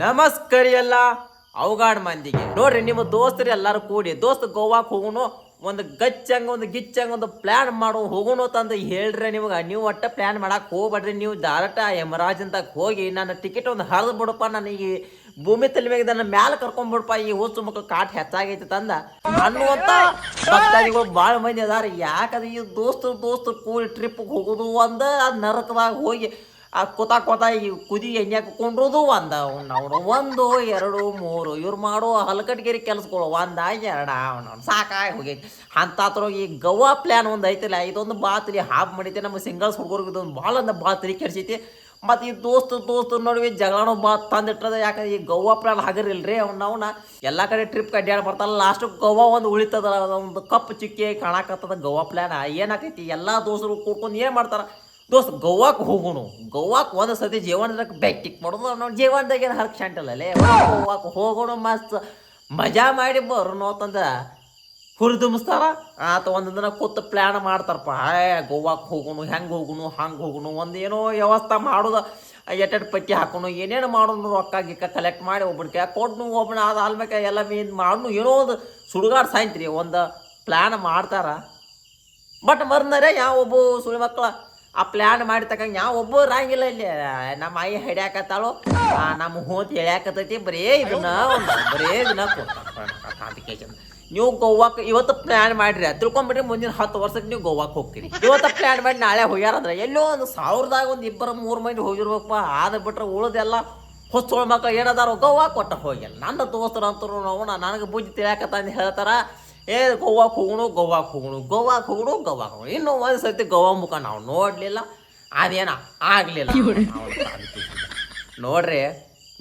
ನಮಸ್ಕಾರ ಎಲ್ಲ ಅವಗಾಡ್ ಮಂದಿಗೆ ನೋಡ್ರಿ ನಿಮ್ಮ ದೋಸ್ತರು ಎಲ್ಲಾರು ಕೂಡಿ ದೋಸ್ತ ಗೋವಾಕ್ ಹೋಗೋಣ ಒಂದು ಗಚ್ಚಂಗ ಒಂದು ಗಿಚ್ಚಂಗ ಒಂದು ಪ್ಲಾನ್ ಮಾಡೋ ಹೋಗೋಣ ತಂದು ಹೇಳ್ರಿ ನಿಮ್ಗೆ ನೀವು ಒಟ್ಟ ಪ್ಲಾನ್ ಮಾಡಕ್ ಹೋಗ್ಬೇಡ್ರಿ. ನೀವು ಡೈರೆಕ್ಟ್ ಯಮರಾಜ್ ಅಂತ ಹೋಗಿ ನನ್ನ ಟಿಕೆಟ್ ಒಂದು ಹರಿದು ಬಿಡಪ್ಪ, ನನಗೆ ಭೂಮಿ ತಲೆ ಮ್ಯಾಗ ನನ್ನ ಮ್ಯಾಲ ಕರ್ಕೊಂಡ್ಬಿಡಪ್ಪ, ಈ ಹೋಸು ಮಕ್ಕಳು ಕಾಟ್ ಹೆಚ್ಚಾಗೈತಿ ತಂದ ಅನ್ನುವಂತ ಭಕ್ತಾದಿಗಳು ಭಾಳ ಮಂದಿ ಅದಾರ. ಯಾಕಂದ್ರೆ ಈ ದೋಸ್ತರು ಕೂಡಿ ಟ್ರಿಪ್ಗೆ ಹೋಗೋದು ಒಂದು ಅದು ನರಕದಾಗ ಹೋಗಿ ಆ ಕೊತ ಈ ಕುದಿ ಎಣ್ಣೆ ಹಾಕೊಂಡ್ರದು ನಾವು ಒಂದು ಎರಡು ಮೂರು ಇವ್ರು ಮಾಡೋ ಹಲಕಟ್ಗೇರಿ ಕೆಲ್ಸಗಳು ಎರಡ ಸಾಕಾಗಿ ಹೋಗೈತಿ ಅಂತಾತ್ರ. ಈ ಗೋವಾ ಪ್ಲ್ಯಾನ್ ಒಂದು ಐತಿಲ್ಲ, ಇದೊಂದು ಬಾತ್ರಿ ಹಾಪ್ ಮಾಡೈತಿ ನಮ್ಮ ಸಿಂಗಲ್ಸ್ ಹುಡುಗರಿಗೆ ಇದೊಂದು ಭಾಳ ಒಂದು ಬಾತ್ರಿ ಕೆಡ್ಸೈತಿ. ಮತ್ತು ಈ ದೋಸ್ತರ ನಡುವೆ ಜಗಳನೂ ತಂದಿಟ್ಟದ. ಯಾಕಂದ್ರೆ ಈ ಗೋವಾ ಪ್ಲ್ಯಾನ್ ಹಗರಿಲ್ರಿ ಅವ್ನ ಎಲ್ಲ ಕಡೆ ಟ್ರಿಪ್ ಅಡ್ಡಾಡಿ ಬರ್ತಾರಲ್ಲ, ಲಾಸ್ಟ್ ಗೋವಾ ಒಂದು ಉಳಿತದ, ಒಂದು ಕಪ್ ಚಿಕ್ಕಿ ಕಾಣಕತ್ತದ ಗೋವಾ ಪ್ಲ್ಯಾನ್. ಏನಾಕೈತಿ ಎಲ್ಲ ದೋಸ್ತರು ಕೂಡ್ಕೊಂಡು ಏನು ಮಾಡ್ತಾರ, ದೋಸ್ತ್ ಗೋವಾಕ್ಕೆ ಹೋಗೋಣ, ಗೋವಾಕ್ಕೆ ಒಂದು ಸತಿ ಜೀವನದಾಗ ಬೆಟ್ಟಿಕ್ ಮಾಡೋದು ನಾವು ಜೀವನದಾಗ ಏನು ಹರಕ್ ಶಾಂಟಲ್ಲೇ ಗೋವಾಕ್ಕೆ ಹೋಗೋಣ, ಮಸ್ತ್ ಮಜಾ ಮಾಡಿ ಬರೋಣ ಅಂತಂದ ಹುರಿದುಂಬಿಸ್ತಾರ. ಆತ ಒಂದು ದಿನ ಕೂತು ಪ್ಲ್ಯಾನ್ ಮಾಡ್ತಾರಪ್ಪ, ಗೋವಾಕ್ಕೆ ಹೋಗೋಣ, ಹೆಂಗೆ ಹೋಗೋಣ ಹಂಗೆ ಹೋಗೋಣ, ಒಂದು ಏನೋ ವ್ಯವಸ್ಥೆ ಮಾಡೋದು, ಎಟ್ಟೆಟ್ಟು ಪಟ್ಟಿ ಹಾಕೋಣ, ಏನೇನು ಮಾಡೋಣ, ರೊಕ್ಕ ಗಿಕ್ಕ ಕಲೆಕ್ಟ್ ಮಾಡಿ ಒಬ್ಬನಿಗೆ ಕೊಟ್ಟು ಒಬ್ಬನ ಅದು ಆಲ್ಮೇಕ ಎಲ್ಲ ಮೀನು ಮಾಡೋಣ, ಏನೋ ಒಂದು ಸುಡುಗಾಡು ಸಾಯ್ತ್ರಿ ಒಂದು ಪ್ಲ್ಯಾನ್ ಮಾಡ್ತಾರ. ಬಟ್ ಮರ್ನಾರೆ ಯಾವ ಒಬ್ಬ ಸುಳಿ ಮಕ್ಕಳ ಆ ಪ್ಲ್ಯಾನ್ ಮಾಡಿ ತಕಂಗೆ ಯಾವ ಒಬ್ಬ ರಾಂಗಿಲ್ಲ. ಇಲ್ಲಿ ನಮ್ಮ ಆಯಿ ಹಿಡ್ಯಾಕತ್ತಾಳು, ನಮ್ಮ ಹೋತಿ ಎಳ್ಯಾಕತ್ತೈತಿ, ಬರೇ ಇದನ್ನ ಕಾಂಪಿಕೇಶನ್. ನೀವು ಗೋವಾಕ್ಕೆ ಇವತ್ತು ಪ್ಲ್ಯಾನ್ ಮಾಡಿರಿ ತಿಳ್ಕೊಂಬಿಡ್ರಿ, ಮುಂದಿನ 10 ವರ್ಷಕ್ಕೆ ನೀವು ಗೋವಾಕ್ಕೆ ಹೋಗ್ತೀರಿ. ಇವತ್ತು ಪ್ಲ್ಯಾನ್ ಮಾಡಿ ನಾಳೆ ಹೋಗ್ಯಾರಂದ್ರೆ ಎಲ್ಲೋ ಒಂದು 1000ದಾಗ ಒಂದು 2-3 ಮಂದಿ ಹೋಗಿರ್ಬೇಕಪ್ಪ. ಆದ ಬಿಟ್ರೆ ಉಳಿದೆಲ್ಲ ಹೊಸ್ತೊಳ ಮಕ್ಕಳು ಏನದಾರೋ ಗೋವಾಕ್ಕೆ ಕೊಟ್ಟ ಹೋಗಿಲ್ಲ. ನನ್ನ ದೋಸ್ತರು ಅಂತರು ನಾವು ನನಗೆ ಬುದ್ಧಿ ತಿಳಿಯಾಕತ್ತ ಅಂತ ಹೇಳ್ತಾರ, ಗೋವಾಕ್ಕೆ ಹೋಗೋಣ. ಇನ್ನೂ ಒಂದು ಸರ್ತಿ ಗೋವಾ ಮುಖ ನಾವು ನೋಡಲಿಲ್ಲ, ಅದೇನ ಆಗಲಿಲ್ಲ. ನೋಡ್ರಿ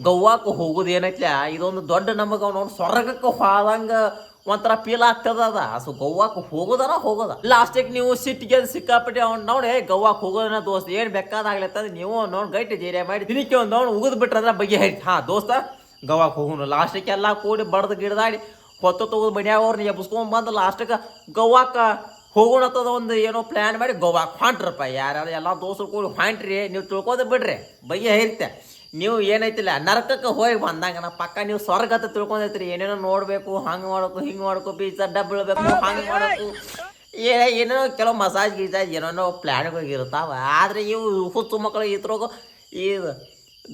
ಗೋವಾಕ್ಕೆ ಹೋಗೋದು ಏನೈತ್ಲ, ಇದೊಂದು ದೊಡ್ಡ ನಮಗೆ ನೋಡಿ ಸ್ವರ್ಗಕ್ಕೆ ಹೋದಂಗೆ ಒಂಥರ ಫೀಲ್ ಆಗ್ತದ. ಸೊ ಗೋವಾಕ್ಕೆ ಹೋಗೋದ ಲಾಸ್ಟಿಗೆ ನೀವು ಸಿಟ್ಟಿಗೆ ಸಿಕ್ಕಾಪಟ್ಟೆ ಅವ್ನು ನೋಡಿ ಗೋವಾಕ್ಕೆ ಹೋಗೋದನ್ನ ದೋಸ್ತ ಏನು ಬೇಕಾದಾಗ್ಲತ್ತಂದ್ರೆ ನೀವು ನೋಡಿ ಗಟ್ಟಿ ಧೈರ್ಯ ಮಾಡಿ ದಿನಕ್ಕೆ ಒಂದು ಅವ್ನು ಉಗಿದು ಬಿಟ್ರಂದ್ರೆ ಬಗ್ಗೆ ಹೇಳಿ ದೋಸ್ತ ಗೋವಾಕ್ಕೆ ಹೋಗೋಣ. ಲಾಸ್ಟಿಗೆ ಎಲ್ಲ ಕೂಡಿ ಬಡ್ದು ಗಿಡದಾಡಿ ಹೊತ್ತು ತಗೋದು ಮನ್ಯಾಗವ್ರನ್ನ ಎಬ್ಸ್ಕೊಂಡ್ಬಂದು ಲಾಸ್ಟಿಗೆ ಗೋವಾಕ್ಕೆ ಹೋಗೋಣತ್ತದ ಒಂದು ಏನೋ ಪ್ಲ್ಯಾನ್ ಮಾಡಿ ಗೋವಾಕ್ಕೆ ಹೊಂಟ್ರಪ್ಪ. ಯಾರ್ಯಾರು ಎಲ್ಲ ದೋಸ್ತರು ಕೂಡಿ ಹೊಂಟ್ರಿ, ನೀವು ತಿಳ್ಕೋದು ಬಿಡ್ರಿ ಬಗ್ಗೆ ಹೇರಿತೆ. ನೀವು ಏನೈತಿಲ್ಲ ನರಕಕ್ಕೆ ಹೋಗಿ ಬಂದಂಗ ಪಕ್ಕ ನೀವು ಸ್ವರ್ಗ ಅಂತ ತಿಳ್ಕೊಂಡೈತ್ರಿ, ಏನೇನೋ ನೋಡಬೇಕು, ಹಂಗೆ ಮಾಡಬೇಕು ಹಿಂಗೆ ಮಾಡಬೇಕು, ಬೀಚ ಡಬ್ಬಿಳ್ಬೇಕು, ಹಂಗೆ ಮಾಡಬೇಕು, ಏನೇನೋ ಕೆಲವು ಮಸಾಜ್ ಗೀಜಾಜ್ ಏನೇನೋ ಪ್ಲ್ಯಾನ್ಗಳು ಇರ್ತಾವ. ಆದರೆ ಇವು ಹುಚ್ಚು ಮಕ್ಕಳು ಇದ್ರಾಗ ಈ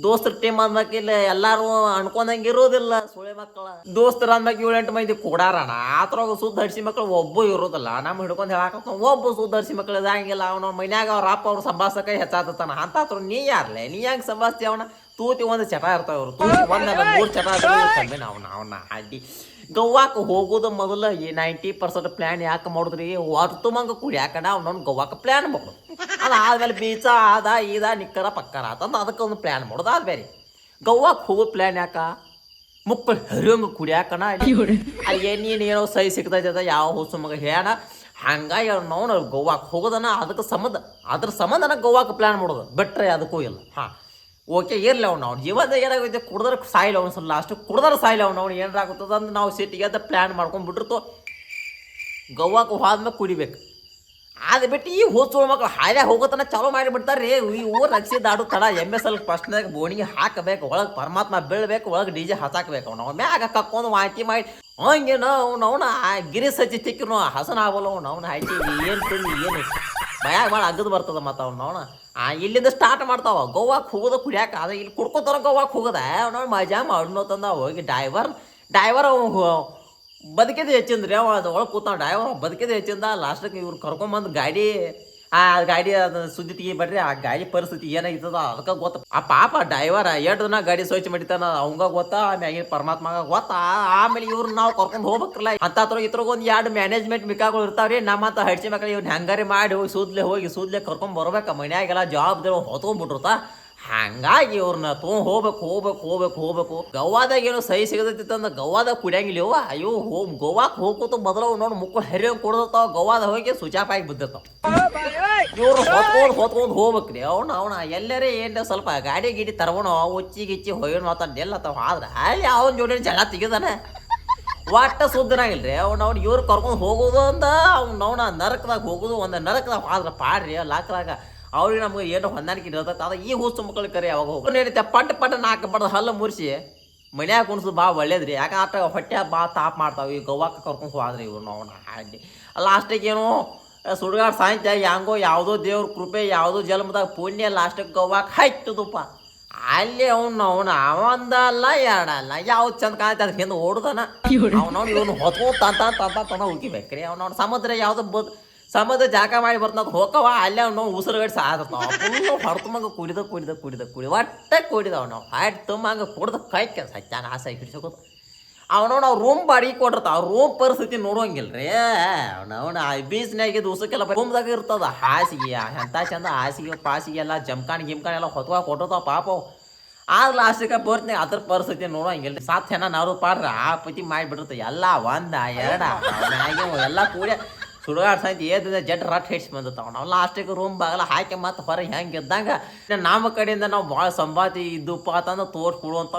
ದೋಸ್ತರ ಟೀಮ್ ಅಂದ್ಬೇಕಿಲ್ಲ ಎಲ್ಲಾರು ಅನ್ಕೊಂಡಂಗೆ ಇರೋದಿಲ್ಲ. ಸುಳೆ ಮಕ್ಕಳ ದೋಸ್ತರ ಅಂದ್ಬೇಕು 7-8 ಮಂದಿ ಕೂಡಾರಣ, ಆತ್ರಾಗ ಸುದ್ದ ಹಡ್ಸಿ ಮಕ್ಕಳು ಒಬ್ಬ ಇರೋದಿಲ್ಲ. ನಮ್ಮ ಹಿಡ್ಕೊಂಡು ಹೇಳಾಕ ಒಬ್ಬ ಸುದ್ದ ಹಡ್ಸಿ ಮಕ್ಕಳು ಇದಂಗಿಲ್ಲ. ಅವನ ಮನ್ಯಾಗ ಅವ್ರ ಅಪ್ಪ ಅವ್ರು ಸಂಭಾಷಕ ಹೆಚ್ಚಾತಾನ ಅಂತಾತ್ರ. ನೀ ಯಾರ್ಲೆ, ನೀ ಹೆಂಗೆ ಸಂಭಾಸ್ತಿ ಅವನ ತೂತಿ ಒಂದು ಚಟ ಇರ್ತಾವ, ಅವ್ರು ತೂತಿ 1-3 ಚಟ ಇರ್ತಾವೆ. ಅವನ ಅಡ್ಡಿ ಗೋವಾಕ್ಕೆ ಹೋಗೋದು ಮೊದಲು 90% ಪ್ಲ್ಯಾನ್ ಯಾಕೆ ಮಾಡಿದ್ರಿ, ಹೊರ್ತು ಮಂಗ ಕುಡಿಯಾಕಣ ಅವ್ನವ್ನು ಗೋವಾಕ್ಕೆ ಪ್ಲ್ಯಾನ್ ಮಾಡೋದು. ಅದಾದ್ಮೇಲೆ ಬೀಚ ಇದ ನಿಕ್ಕರ ಪಕ್ಕರ ಅಂತಂದು ಅದಕ್ಕೆ ಒಂದು ಪ್ಲ್ಯಾನ್ ಮಾಡೋದು. ಅದು ಬೇರೆ ಗೋವಾಕ್ಕೆ ಹೋಗೋ ಪ್ಲ್ಯಾನ್ ಯಾಕ ಮುಕ್ಕಳು ಹರಿಯೋಂಗ ಕುಡಿಯಾಕಣ ಅಲ್ಲಿ ನೀನೇನೋ ಸಹಿ ಸಿಗ್ತೈತೆ ಯಾವ ಹೊಸ ಮಗ ಹೇಳ ಹಂಗಾಗಿ ನಾವು ಗೋವಾಕ್ಕೆ ಹೋಗೋದನ್ನ ಅದಕ್ಕೆ ಅದ್ರ ಸಂಬಂಧನ ಗೋವಾಕ್ಕೆ ಪ್ಲ್ಯಾನ್ ಮಾಡೋದು, ಬಿಟ್ರೆ ಅದಕ್ಕೂ ಇಲ್ಲ. ಓಕೆ ಇರಲಿ ಅವ್ನು ಜೀವನದಾಗ ಏನಾಗುತ್ತೆ, ಕುಡ್ದ್ರೆ ಸಾಯಿಲ್ಲ ಅವ್ನು ಸ್ವಲ್ಪ ಲಾಸ್ಟ್ ಕುಡ್ದ್ರೆ ಸಾಯಿಲ್ಲ ಅವ್ನು ಏನಾಗುತ್ತದೆ ಅಂದ್ರೆ ನಾವು ಸಿಟ್ಟಿಗೆ ಅಂತ ಪ್ಲ್ಯಾನ್ ಮಾಡ್ಕೊಂಡ್ಬಿಟ್ಟಿರ್ತು. ಗೋವಾಕ್ಕೆ ಹೋದ್ಮೇಲೆ ಕುಡಿಬೇಕು. ಅದು ಬಿಟ್ಟು ಈ ಹೋಸು ಮಕ್ಕಳು ಹಾಯ್ದಾಗ ಹೋಗೋತನ ಚಾಲೂ ಮಾಡಿಬಿಡ್ತಾರೆ ರೀ. ಈ ಊರು ರಕ್ಷಿದಾಡು ತಡ MSL ಫಸ್ಟ್ನಾಗ ಬೋಣಿಗೆ ಹಾಕಬೇಕು, ಒಳಗೆ ಪರಮಾತ್ಮ ಬೀಳ್ಬೇಕು, ಒಳಗೆ DJ ಹಸಾಕ್ಬೇಕು. ಅವ್ನು ಮ್ಯಾಗ ಕಕ್ಕೊಂಡು ವಾಂತಿ ಮಾಡಿ ಹಂಗೇನು ಅವ್ನು ಗಿರಿ ಸಜ್ಜಿ ತಿಕ್ಕಿನು ಹಸನ ಆಗೋಲ್ಲ ಅವ್ನು ಹಾಕಿ ಏನು ತಿಳಿ ಏನು ಭಯಾಗ ಭಾಳ ಅಗ್ಗದು ಬರ್ತದ. ಮತ್ತು ಅವ್ನು ಇಲ್ಲಿಂದ ಸ್ಟಾರ್ಟ್ ಮಾಡ್ತಾವ ಗೋವಾಕ್ಕೆ ಹೋಗೋದು ಕುಡಿಯಾಕ. ಅದ ಇಲ್ಲಿ ಕುಡ್ಕೋತಾರ ಗೋವಾಕ್ಕೆ ಹೋಗೋದ ಅವ್ನು ಮಜಾ ಮಾಡೋತಂದ ಹೋಗಿ ಡ್ರೈವರ್ ಬದುಕಿದ ಹೆಚ್ಚಿಂದ್ರಿ ಅವ ಅದು ಒಳಗೆ ಕೂತಾವ ಡ್ರೈವರ್ ಬದುಕಿದ ಹೆಚ್ಚಿಂದ. ಲಾಸ್ಟಿಗೆ ಇವ್ರು ಕರ್ಕೊಂಬಂದು ಗಾಡಿ ಅದು ಸುದ್ದಿ ತೆಗಿಬೇಡ್ರಿ, ಆ ಗಾಡಿ ಪರಿಸ್ಥಿತಿ ಏನಾಗಿರ್ತದ ಅದಕ್ಕೆ ಗೊತ್ತ. ಆ ಪಾಪ ಡ್ರೈವರ್ 2 ದಿನ ಗಾಡಿ ಸ್ವಚ್ಛ ಮಾಡಿತಾನ, ಅವಂಗ ಗೊತ್ತಾ, ಮ್ಯಾಗಿನ ಪರಮಾತ್ಮಗ ಗೊತ್ತಾ. ಆಮೇಲೆ ಇವ್ರು ನಾವು ಕರ್ಕೊಂಡು ಹೋಗ್ಬೇಕ್ರಲ್ಲ ಅಂತ ಇದ್ರಾಗ ಒಂದು 2 ಮ್ಯಾನೇಜ್ಮೆಂಟ್ ಮಿಕ್ಕಾಗಳು ಇರ್ತಾವ್ರಿ. ನಮ್ಮಂತ ಹಡ್ಸಿ ಮಕ್ಕಳು ಇವ್ನ ಹೆಂಗಾರಿ ಮಾಡಿ ಹೋಗಿ ಸೂದ್ಲೆ ಕರ್ಕೊಂಡ್ ಬರ್ಬೇಕ. ಮನ್ಯಾಗೆಲ್ಲ ಜವಾಬ್ದಾರಿ ಹೊತ್ಕೊಂಡ್ಬಿಟ್ರುತ್ತಾ. ಹಂಗಾಗಿ ಇವ್ರನ್ನ ಹೋಗ್ಬೇಕು. ಗೋವಾದಾಗ ಏನೋ ಸಹಿ ಸಿಗದೈತಿತ್ತಂದ ಗೋವಾದಾಗ ಕುಡಿಯಂಗಿಲ್ಲ. ಅಯ್ಯೋ ಗೋವಾಕ್ಕೆ ಹೋಗ್ಕೋತ ಮೊದಲು ನೋಡಿ ಮುಕ್ಕಳು ಹರಿಯಂಗೆ ಕುಡ್ದತಾವ. ಗೋವಾದ ಹೋಗಿ ಸುಚಾಪ ಆಗಿ ಬಿದ್ದಿರ್ತಾವ. ಇವ್ರು ಹೊತ್ಕೊಂಡು ಹೋಗ್ಬೇಕ್ರಿ. ಅವನ ಎಲ್ಲರೇ ಏನು ಸ್ವಲ್ಪ ಗಾಡಿ ಗಿಡಿ ತರ್ಬೋಣ ಗಿಚ್ಚಿ ಹೊಯ್ಯೋಣ ಅಂತ ಎಲ್ಲತ್ತಾವ. ಆದ್ರೆ ಅಲ್ಲಿ ಅವನ ಜೋಡಿ ಜಗಳ ತೆಗಿದಾನೆ ಒಟ್ಟ ಸುದ್ದನಾಗಿಲ್ರಿ. ಅವ್ನು ಇವ್ರು ಕರ್ಕೊಂಡು ಹೋಗೋದು ಅಂದ ಅವ್ನವನ ನರಕದಾಗ ಹೋಗೋದು ಒಂದು ನರಕದಾಗ ಆದ್ರೆ ಪಾಡ್ರಿ ಲಾಕ್ದಾಗ ಅವ್ರಿಗೆ ನಮ್ಗೆ ಏನೋ ಹೊಂದಾಣಿಕೆ ಇರ್ತೈತೆ ಅದ ಈ ಹುಚ್ಚು ಮಕ್ಕಳು ಕರೆ ಯಾವಾಗ ಹೋಗಿ ಏನೈತೆ ಪಟ್ಟ ನಾಲ್ಕು ಬಡ್ದು ಹಲ್ಲು ಮುರಿಸಿ ಮನ್ಯಾಗ ಕುಣಿಸೋದು ಭಾಳ ಒಳ್ಳೇದ್ರಿ ಯಾಕೆ ಆಟ ಹೊಟ್ಟೆ ಭಾಳ ತಾಪ್ ಮಾಡ್ತಾವೆ ಈ ಗೋವಾಕ್ಕೆ ಕರ್ಕೊಂಡು ಹೋದ್ರಿ ಇವ್ರು ನಾವು ಹಾಡಿ ಲಾಸ್ಟಿಗೆ ಏನೋ ಸುಡುಗಾಡು ಸಾಯಂತ್ಯ ಹೆಂಗೋ ಯಾವುದೋ ದೇವ್ರ ಕೃಪೆ ಯಾವುದೋ ಜನ್ಮದಾಗ ಪುಣ್ಯ ಲಾಸ್ಟಿಗೆ ಗೋವಾಕ್ಕೆ ಹಾಯ್ತದಪ್ಪ ಅಲ್ಲಿ ಅವನ ಅವಂದಲ್ಲ ಎರಡಲ್ಲ ಯಾವ್ದು ಚಂದ ಕಾಣತ್ತೆ ಅದಕ್ಕೆ ಹಿಂದೆ ಓಡುದಾನ ಅವ್ನವ್ನು ಇವನು ಹೊತ್ಕೊ ತಂತ ಹೋಗಿಬೇಕ್ರಿ ಅವ್ನವ್ನ ಸಮುದ್ರ ಯಾವ್ದು ಸಮುದ್ರ ಜಾಕ ಮಾಡಿ ಬರ್ತಾನ ಹೋಗವ ಅಲ್ಲೇ ಅವ್ನು ಉಸಿರುಗಡೆ ಸಾಧತಾವ ಫುಲ್ಲು ಹೊರತುಮಂಗ ಕುಡಿದ ಒಟ್ಟೆ ಕುಡಿದವ್ ನಾವು ಹಾಟ್ ತುಂಬಂಗ ಕುಡ್ದ ಕೈಕೆ ಸತ್ಯಾನ ಆಸೆ ಹಿಡಿಸೋದು ಅವನವ್ನು ಅವ್ರು ರೂಮ್ ಬಾಡಿಗೆ ಕೊಟ್ಟಿರ್ತಾವ ಅವ್ರ ರೂಮ್ ಪರಿಸ್ಥಿತಿ ನೋಡುವಂಗಿಲ್ರಿ ಅವನವ್ನು ಆ ಬೀಚ್ನಾಗ ದಿವ್ಸಕ್ಕೆಲ್ಲ ರೂಮ್ದಾಗ ಇರ್ತದ ಹಾಸಿಗೆ ಎಂಥ ಚಂದ ಹಾಸಿಗೆ ಪಾಸಿಗೆ ಎಲ್ಲ ಜಮ್ಕಾಣಿ ಎಲ್ಲ ಹೊತ್ವಾಗ ಕೊಟ್ಟಿರ್ತಾವ ಪಾಪ ಆಗ ಲಾಸ್ಟಿಗೆ ಬರ್ತೀನಿ ಅದ್ರ ಪರಿಸ್ಥಿತಿ ನೋಡೋಂಗಿಲ್ಲ ಸಾತ್ ನಾವು ಪಾಡ್ರ ಆ ಪತಿ ಮಾಡಿಬಿಟ್ಟಿರ್ತ ಎಲ್ಲ ಒಂದ ಎರಡ ಎಲ್ಲ ಕೂಡಿ ಸುಡುಗಾಡ್ ಸಾಯ್ತಿ ಏದಿದೆ ಜಡ್ ರಟ್ ಹಿಡ್ಸಿ ಬಂದಿರ್ತಾವ ನಾವು ಲಾಸ್ಟಿಗೆ ರೂಮ್ ಬಾಗಲ ಹಾಕಿ ಮತ್ತೆ ಹೊರಗೆ ಹೆಂಗೆ ಇದ್ದಂಗೆ ನಮ್ಮ ಕಡೆಯಿಂದ ನಾವು ಭಾಳ ಸಂಪಾತಿ ಇದ್ದಪ್ಪ ಅಂತಂದ್ರೆ ತೋರಿಸ್ಕೊಡುವಂಥ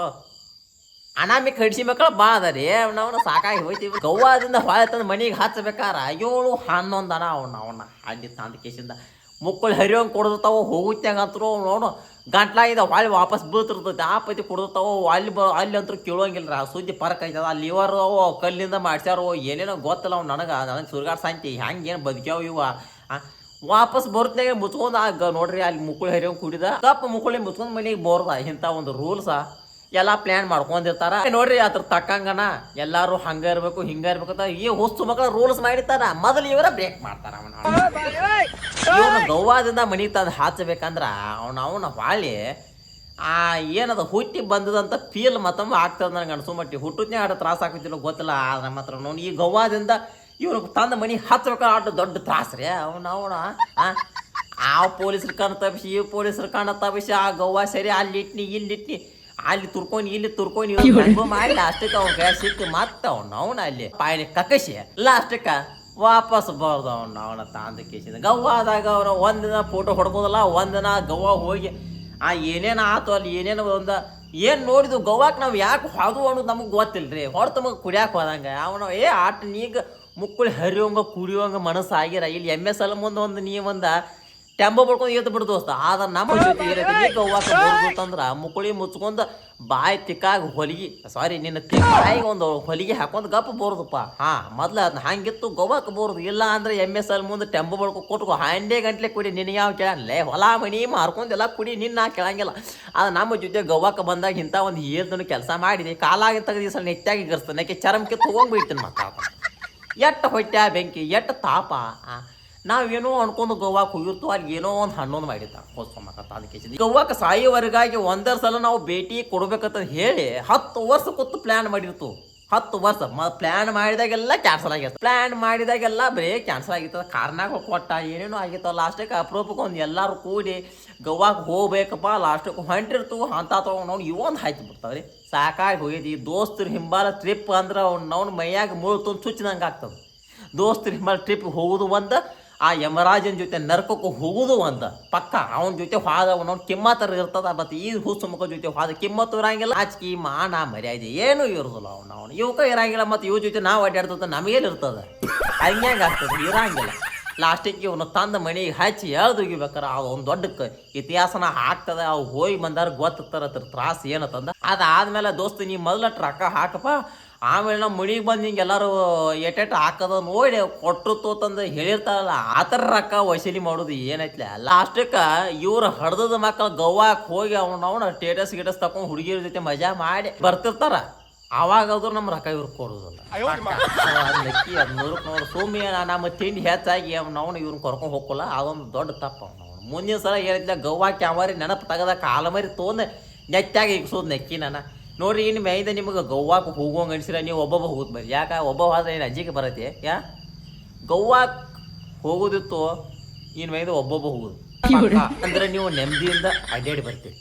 ಅನಾಮಿಕ್ ಕಡಿಸಿ ಮಕ್ಕಳು ಭಾಳ ಅದ ರೀ ನಾವು ಸಾಕಾಗಿ ಹೋಯ್ತೀವಿ ಗವ್ವಾದಿಂದ ಹೊಳೆ ತಂದು ಮನೆಗೆ ಹಚ್ಚಬೇಕಾರ 7-11 ದನ ಅವನ್ನ ಅಲ್ಲಿ ತಂದ ಕೇಸಿಂದ ಮುಕ್ಕಳು ಹರಿಯೋಂಗೆ ಕೊಡ್ದಿರ್ತಾವ ಹೋಗುತ್ಯಾಂಗಂತರು ನೋಡು ಗಂಟ್ಲಾಗಿದ್ದ ಹೊಳೆ ವಾಪಸ್ ಬೀಳ್ತಿರ್ತೈತೆ ಆ ಪತಿ ಕೊಡ್ದಿರ್ತಾವ ಅಲ್ಲಿ ಅಂತೂ ಕೇಳೋಂಗಿಲ್ಲ ಆ ಸುದ್ದಿ ಪರಕ್ ಆಯ್ತದ ಅಲ್ಲಿ ಇವರು ಕಲ್ಲಿಂದ ಮಾಡ್ಸ್ಯಾರೋ ಏನೇನೋ ಗೊತ್ತಿಲ್ಲ ಅವ್ನು ನನಗೆ ಸುರ್ಗಾಡ್ ಸಾಂತಿ ಹೆಂಗೇನು ಬದುಕ್ಯಾವ ಇವ ವಾಪಸ್ ಬರ್ತನಾಗ ಮುಚ್ಕೊಂಡು ನೋಡ್ರಿ ಅಲ್ಲಿ ಮುಕ್ಕಳು ಹರಿಯೋಂಗೆ ಕುಡಿದ ತಪ್ಪ ಮುಕ್ಕಳಿ ಮುಚ್ಕೊಂಡು ಮನೆಗೆ ಬೋರ್ದ ಇಂಥ ಒಂದು ರೂಲ್ಸ ಎಲ್ಲ ಪ್ಲ್ಯಾನ್ ಮಾಡ್ಕೊಂಡಿರ್ತಾರ ನೋಡ್ರಿ ಅದ್ರ ತಕ್ಕಂಗನ ಎಲ್ಲಾರು ಹಂಗ ಇರ್ಬೇಕು ಹಿಂಗ ಇರ್ಬೇಕಂತ ಈ ಹೊಸ್ತು ಮಕ್ಕಳ ರೂಲ್ಸ್ ಮಾಡಿರ್ತಾರ ಮೊದಲು ಇವರ ಬ್ರೇಕ್ ಮಾಡ್ತಾರ ಇವನು ಗವ್ವಾದಿಂದ ಮನಿ ತಂದು ಹಾಚಬೇಕಂದ್ರ ಅವನ ಹೊಳ್ಳಿ ಏನದ ಹುಟ್ಟಿ ಬಂದದಂತ ಫೀಲ್ ಮತ್ತೊಮ್ಮೆ ಆಗ್ತದ ನನಗೆ ಅನ್ಸೋ ಮಟ್ಟಿ ಹುಟ್ಟುದ್ನೇ ಆಟ ತ್ರಾಸ ಆಗ್ತಿಲ್ಲ ಗೊತ್ತಿಲ್ಲ ಆದ್ರೆ ಮಾತ್ರ ನೋಡಿ ಈ ಗವ್ವಾದಿಂದ ಇವ್ರು ತಂದ ಮನಿ ಹಚ್ಬೇಕ ಆಟ ದೊಡ್ಡ ತ್ರಾಸ ರೀ ಅವನ ಆ ಪೊಲೀಸ್ರ ಕಣ್ಣು ತಪ್ಪಿಸಿ ಈ ಪೊಲೀಸ್ರ ಕಣ್ಣು ತಪ್ಪಿಸಿ ಆ ಗವ್ವ ಸರಿ ಅಲ್ಲಿ ಇಟ್ನಿ ಅಲ್ಲಿ ತುರ್ಕೊಂಡು ಇವ್ರು ಮಾಡಿ ಲಾಸ್ಟಕ್ಕೆ ಅವ್ನ ಕೈ ಸಿಕ್ಕು ಮತ್ತೆ ಅವನ ಅಲ್ಲಿ ಪಾಯಲಿ ಕಕಸಿ ಲಾಸ್ಟಕ್ಕೆ ವಾಪಸ್ ಬರ್ದು ಅವನ ತಾಂದ ಕೇಸಿಂದ ಗವ್ವಾದಾಗ ಅವ್ರ ಒಂದಿನ ಫೋಟೋ ಹೊಡ್ಬೋದಲ್ಲ ಒಂದಿನ ಗವ್ವ ಹೋಗಿ ಏನೇನು ಆತು ಅಲ್ಲಿ ಏನೇನು ಏನು ನೋಡಿದ್ವು ಗವ್ವಾಕ್ಕೆ ನಾವು ಯಾಕೆ ಹೊದು ಅನ್ನೋದು ನಮಗೆ ಗೊತ್ತಿಲ್ಲ ರೀ ಹೊರತು ನಮಗೆ ಕುಡಿಯಾಕೆ ಹೋದಂಗೆ ಅವನು ಆಟ ನೀಗ ಮುಕ್ಕುಳಿ ಹರಿಯೋಂಗ ಕುಡಿಯೋಂಗ ಮನಸ್ಸು ಆಗಿರ ಇಲ್ಲಿ MSL ಮುಂದೆ ಒಂದು ನೀವೊಂದು ಟೆಂಬೋ ಬಡ್ಕೊಂಡು ಎದ್ದು ಬಿಡು ದೋಸ್ತ ಆದ್ರೆ ನಮ್ಮ ಜೊತೆ ಇರತ್ತೆ ಗವ್ವಾಕ ಬೋರ್ದಂದ್ರೆ ಮುಕ್ಕುಳಿ ಮುಚ್ಕೊಂಡು ಬಾಯಿ ತಿಕ್ಕಾಗಿ ನಿನ್ನ ಬಾಯಿಗೆ ಒಂದು ಹೊಲಿಗೆ ಹಾಕೊಂಡು ಗಪ್ಪ ಬೋರ್ದಪ್ಪ ಮೊದ್ಲು ಅದನ್ನ ಹಂಗಿತ್ತು ಗವ್ವಾಕ ಬೋರ್ದು ಇಲ್ಲ ಅಂದ್ರೆ MSL ಮುಂದೆ ಟೆಂಬೋ ಬಡ್ಕೊ ಕೊಟ್ಕೊ ಹಂಡೆ ಗಂಟ್ಲೆ ಕುಡಿ ನಿನ್ನ ಯಾವ ಕೇಳಲ್ಲ ಹೊಲ ಮನಿ ಮಾರ್ಕೊಂಡೆಲ್ಲ ಕುಡಿ ನಿನ್ನ ಕೇಳಂಗಿಲ್ಲ ಅದು ನಮ್ಮ ಜೊತೆ ಗವ್ವಾಕ ಬಂದಾಗ ಇಂಥ ಒಂದು ಏರ್ದನ್ನು ಕೆಲಸ ಮಾಡಿದೆ ಕಾಲಾಗಿ ತೆಗೆದು ಸಲ ನೆಟ್ಟಾಗಿ ಗರ್ಸ್ತಾನೆ ಚರಮಕ್ಕೆ ತೊಗೊಂಡ್ಬಿಡ್ತೀನಿ ಮತ್ತೆ ಎಟ್ಟು ಹೊಟ್ಟೆ ಬೆಂಕಿ ಎಟ್ಟು ತಾಪ ನಾವೇನೋ ಅನ್ಕೊಂಡು ಗೋವಾಕ್ಕೆ ಹೋಗಿರ್ತು ಅಲ್ಲಿ ಏನೋ ಒಂದು ಹಣ್ಣೊಂದು ಮಾಡಿದ್ದ ಹೊಸ್ಕೊಂಬಕತ್ತ ಅದಕ್ಕೆ ಗೋವಾಕ್ಕೆ ಸಾಯೋವರೆಗಾಗಿ ಒಂದರ ಸಲ ನಾವು ಭೇಟಿ ಕೊಡ್ಬೇಕಂತ ಹೇಳಿ 10 ವರ್ಷ ಕೂತು ಪ್ಲ್ಯಾನ್ ಮಾಡಿರ್ತು 10 ವರ್ಷ ಪ್ಲ್ಯಾನ್ ಮಾಡಿದಾಗೆಲ್ಲ ಕ್ಯಾನ್ಸಲ್ ಆಗಿರ್ತದೆ ಪ್ಲ್ಯಾನ್ ಮಾಡಿದಾಗೆಲ್ಲ ಬರೀ ಕ್ಯಾನ್ಸಲ್ ಆಗಿರ್ತದೆ ಕಾರ್ನಾಗ ಕೊಟ್ಟ ಏನೇನೋ ಆಗಿರ್ತಾವ ಲಾಸ್ಟಿಗೆ ಅಪ್ರೂಪಕ್ಕೆ ಒಂದು ಎಲ್ಲರೂ ಕೂಡಿ ಗೋವಾಕ್ಕೆ ಹೋಗ್ಬೇಕಪ್ಪ ಲಾಸ್ಟಿಗೆ ಹೊಂಟಿರ್ತು ಅಂತ ತೊಗೊಂಡು ಇವೊಂದು ಹಾಕಿ ಬಿಡ್ತಾವ್ರಿ ಸಾಕಾಗಿ ಹೋಗಿದ್ವಿ ದೋಸ್ತರು ಹಿಂಬಾಲ ಟ್ರಿಪ್ ಅಂದ್ರೆ ಅವ್ನ ಮೈಯಾಗ ಮುಳ್ತು ಚುಚ್ಚಿದಂಗೆ ಆಗ್ತದೆ ದೋಸ್ತರು ಹಿಂಬಾಲ ಟ್ರಿಪ್ ಹೋಗೋದು ಒಂದು ಆ ಯಮರಾಜನ ಜೊತೆ ನರ್ಕಕ್ಕೆ ಹೋಗೋದು ಒಂದು ಪಕ್ಕ ಅವನ ಜೊತೆ ಹೋದ ಅವನವ್ನು ಕಿಮ್ಮತ್ತರ ಇರ್ತದ ಮತ್ತು ಈ ಹುಸುಮುಖ ಜೊತೆ ಹೋದ ಕಿಮ್ಮತ್ತು ಇರಂಗಿಲ್ಲ ಆಚಕಿ ಮಾನ ಮರ್ಯಾದೆ ಏನೂ ಇರೋದಿಲ್ಲ ಅವನು ಇವಕ್ಕ ಇರಂಗಿಲ್ಲ ಮತ್ತು ಇವ್ರ ಜೊತೆ ನಾವು ಅಡ್ಡಾಡ್ತದ ನಮಗೇನು ಇರ್ತದೆ ಹಂಗ್ಯಾಂಗೆ ಆಗ್ತದೆ ಇರಂಗಿಲ್ಲ ಲಾಸ್ಟಿಗೆ ಇವನು ತಂದ ಮನೆಗೆ ಹಚ್ಚಿ ಎಳ್ದೋಗಿಬೇಕಾರೆ ಅದು ಒಂದು ದೊಡ್ಡ ಇತಿಹಾಸನ ಆಗ್ತದೆ ಅವು ಹೋಗಿ ಬಂದಾರ ಗೊತ್ತಾರ ಅದ್ರ ತ್ರಾಸ ಏನತ್ತಂದ ಅದಾದ್ಮೇಲೆ ದೋಸ್ತ ನೀ ಮೊದಲಟ್ಟು ರೊಕ್ಕ ಹಾಕಪ್ಪ ಆಮೇಲೆ ನಾವು ಮಣಿಗೆ ಬಂದು ಹಿಂಗೆ ಎಲ್ಲರೂ ಎಟ್ಟೆಟ್ಟು ಹಾಕೋದು ನೋಡಿ ಕೊಟ್ಟರು ತಂದು ಹೇಳಿರ್ತಾರಲ್ಲ ಆ ಥರ ರೊಕ್ಕ ವಸೂಲಿ ಮಾಡೋದು ಏನೈತ್ಲೆ ಲಾಸ್ಟಕ್ಕೆ ಇವ್ರು ಹಡ್ದದ ಮಕ್ಕಳು ಗೋವಾಕ್ಕೆ ಹೋಗಿ ಅವನವನ ಸ್ಟೇಟಸ್ ತಕೊಂಡು ಹುಡುಗಿಯರ ಜೊತೆ ಮಜಾ ಮಾಡಿ ಬರ್ತಿರ್ತಾರ ಆವಾಗಾದ್ರೂ ನಮ್ಮ ರೊಕ್ಕ ಇವ್ರು ಕೊಡೋದಿಲ್ಲ ನಕ್ಕಿ 100 ನೋಡಿ ಸುಮ್ಮನೆ ನಮ್ಮ ತಿಂಡಿ ಹೆಚ್ಚಾಗಿ ಅವ್ನವ್ನು ಇವ್ರನ್ನ ಕರ್ಕೊಂಡು ಹೋಗಲ್ಲ ಅದೊಂದು ದೊಡ್ಡ ತಪ್ಪು ಅವ್ನವ್ನು ಮುಂದಿನ ಸಲ ಹೇಳಿದ್ಲ ಗೋವಾಕ್ಕೆ ಯಾವಾರಿ ನೆನಪು ತೆಗದ ಕಾಲಮರಿ ತೊಗೊಂಡು ನೆಚ್ಚಾಗಿ ಇಕ್ಸೋದು ನೆಕ್ಕಿ ನಾನು ನೋಡ್ರಿ ಇನ್ನು ಮೇಯ್ದ ನಿಮಗೆ ಗೋವಾಕ್ಕೆ ಹೋಗುವಂಗೆ ಅನ್ಸಿಲ್ಲ ನೀವು ಒಬ್ಬೊಬ್ಬ ಹೋಗುದು ಬರ್ರಿ ಯಾಕೆ ಒಬ್ಬ ಹೋದ್ರೆ ಏನು ಅಜ್ಜಿಗೆ ಬರತ್ತೆ ಗೋವಾಕ್ಕೆ ಹೋಗೋದಿತ್ತು ಇನ್ನು ಮೇಯ್ದ ಒಬ್ಬೊಬ್ಬ ಹೋಗುದು ಅಂದ್ರೆ ನೀವು ನೆಮ್ಮದಿಯಿಂದ ಅಡ್ಡಾಡಿ ಬರ್ತೀರಿ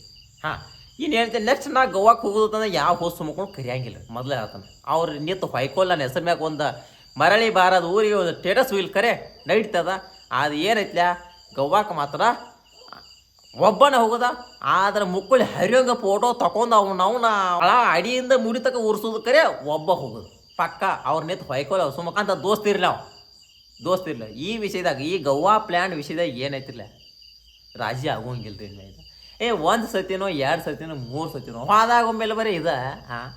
ಇನ್ನು ಹೇಳ್ತೀನಿ ನೆಕ್ಸ್ಟ್ ನಾ ಗೋವಾಕ್ಕೆ ಹೋಗೋದಂದ್ರೆ ಯಾವ ಹೋಸ್ ಮುಕ್ಕೊಂಡು ಕರಿಯಂಗಿಲ್ಲ ಮೊದಲೇ ಹೇಳ್ತಾನೆ ಅವ್ರು ನಿಂತು ಹೊಯ್ಕೊಲ್ಲ ನನ್ನ ಹೆಸರು ಮ್ಯಾಗ ಒಂದು ಮರಳಿ ಬಾರದ ಊರಿಗೆ ಒಂದು ಸ್ಟೇಟಸ್ ವೀಲ್ ಕರೆ ನಡೀತದ ಅದು ಏನೈತ್ಲ ಗೋವಾಕ್ಕೆ ಮಾತ್ರ ಒಬ್ಬನ ಹೋಗೋದ ಆದ್ರೆ ಮುಕ್ಕಳಿ ಹರಿಯೋಂಗ ಫೋಟೋ ತಗೊಂಡು ಅವನ ಅಡಿಯಿಂದ ಮುಡಿ ತಕ ಉರ್ಸೋದು ಕರೆ ಒಬ್ಬ ಹೋಗೋದು ಪಕ್ಕ ಅವ್ರ ನಿಂತು ಹೊಯ್ಕೊಲ್ಲ ಸುಮಕಂತ ದೋಸ್ತಿರ್ಲ ಈ ವಿಷಯದಾಗ ಈ ಗೋವಾ ಪ್ಲ್ಯಾನ್ ವಿಷಯದಾಗ ಏನೈತಿರ್ಲ ರಾಜಿ ಆಗೋಂಗಿಲ್ಲ ರೀ ಇದು. ಒಂದು ಸತಿನೋ 2 ಸತಿನೋ 3 ಸತಿನೋ ಹೋದಾಗ ಒಮ್ಮೆಲೆ ಬರೀ ಹಾಂ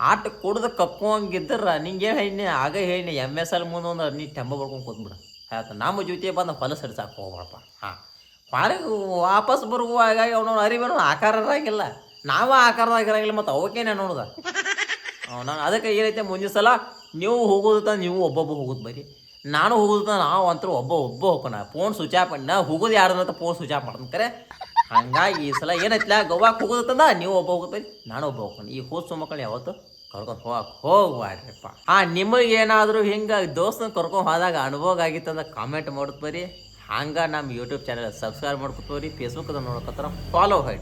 ಆಟ ಕುಡ್ದು ಕಕ್ಕೋಂಗಿದ್ರ ನಿಂಗೆ ಹೇಳಿ ಆಗ ಹೇಳಿ MSL ಮುಂದೆ ಒಂದು ನೀ ಟೆಂಬ ಬರ್ಕೊಂಡು ಕೂತ್ಬಿಡ ಆಯ್ತು. ನಮ್ಮ ಜೊತೆ ಬಂದು ಹೊಲಸು ಹಿಡ್ಸಕ್ಕೆ ಹೋಗ್ಬೇಡಪ್ಪ. ಹಾಂ ಹೊರಗೆ ವಾಪಸ್ ಬರುವಾಗ ಅವನವ್ನು ಅರಿವೇನೋ ಆಕಾರ ಇರಂಗಿಲ್ಲ, ನಾವು ಆಕಾರದಾಗ ಇರಂಗಿಲ್ಲ, ಮತ್ತು ಅವಕ್ಕೇನೆ ನೋಡ್ದ ನಾನು. ಅದಕ್ಕೆ ಏನೈತೆ ಮುಂದಿನ ಸಲ ನೀವು ಹೋಗೋದ ನೀವು ಒಬ್ಬೊಬ್ಬ ಹೋಗೋದು ಬರೀ, ನಾನು ಹೋಗೋದ ನಾವು ಅಂತೂ ಒಬ್ಬ ಹೋಗೋಣ. ಫೋನ್ ಸ್ವಿಚ್ ಆಫ್ ನಾ ಹೋಗೋದು ಯಾರ್ದಂತ ಫೋನ್ ಸ್ವಿಚ್ ಆಫ್ ಮಾಡ್ತೀನಿ ಕರೆ. ಹಂಗಾಗಿ ಈ ಸಲ ಏನೈತಿಲ್ಲ ಗೋವಾಕ್ಕೆ ಹೋಗೋದಂದ ನೀವು ಒಬ್ಬ ಹೋಗೋದು ಬರೀ, ನಾನು ಒಬ್ಬ ಹೋಗ್ಕೊಂಡು. ಈ ಹೋದ ಮಕ್ಕಳು ಯಾವತ್ತು ಕರ್ಕೊಂಡು ಹೋಗ್ಬಾಡ್ರಿಪ್ಪ. ನಿಮಗೇನಾದರೂ ಹಿಂಗೆ ದೋಸ್ತನ ಕರ್ಕೊಂಡು ಹೋದಾಗ ಅನುಭವ ಆಗಿತ್ತಂದ್ರೆ ಕಾಮೆಂಟ್ ಮಾಡೋದು ಬರೀ. ಹಂಗೆ ನಮ್ಮ ಯೂಟ್ಯೂಬ್ ಚಾನಲ್ ಸಬ್ಸ್ಕ್ರೈಬ್ ಮಾಡ್ಕೊತೀವಿ, ಫೇಸ್ಬುಕ್ಕದ ನೋಡ್ಕೊತಾರ ಫಾಲೋ ಮಾಡಿ.